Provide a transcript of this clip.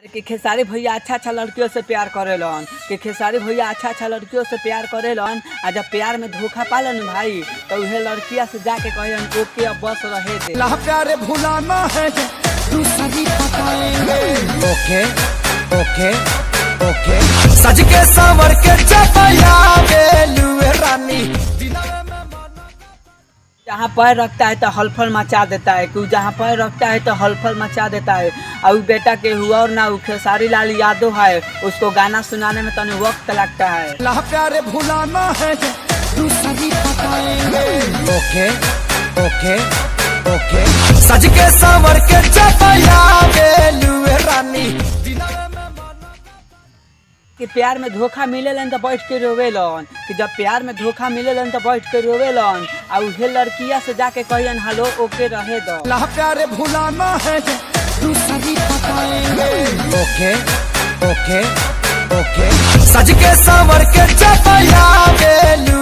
कि खेसारी भैया अच्छा लड़कियों से प्यार करेलन, कि खेसारी भैया अच्छा लड़कियों से प्यार करेलन। आ जब प्यार में धोखा पालन भाई तो उहे लड़किया से जाके कहलन ओके अब बस रहे दे। प्यारे भुलाना है दूसरी पकाएंगे। ओके ओके ओके सज के सावर के चपया बेलुए रानी। जहाँ पैर रखता है तो हलफल मचा देता है, कि जहाँ पैर रखता है तो हलफल मचा देता है। और बेटा के हुआ और ना खेसारी लाल यादव है, उसको गाना सुनाने में तनी वक्त लगता है। प्यारे भुलाना है दूसरी पकाएंगे। ओके ओके ओके सज के सावर के चपया बेलुए रानी। कि प्यार में धोखा मिलेलन तो बैठ के रोवेलन, कि जब प्यार में धोखा मिलेलन तो बैठ के रोवेलन। और उहे लड़किया से जाके कहलन हेलो ओके रहे दो। प्यारे भुलाना है दूसरी पकाएंगे। ओके ओके ओके सज के सावर के चपया बेलुए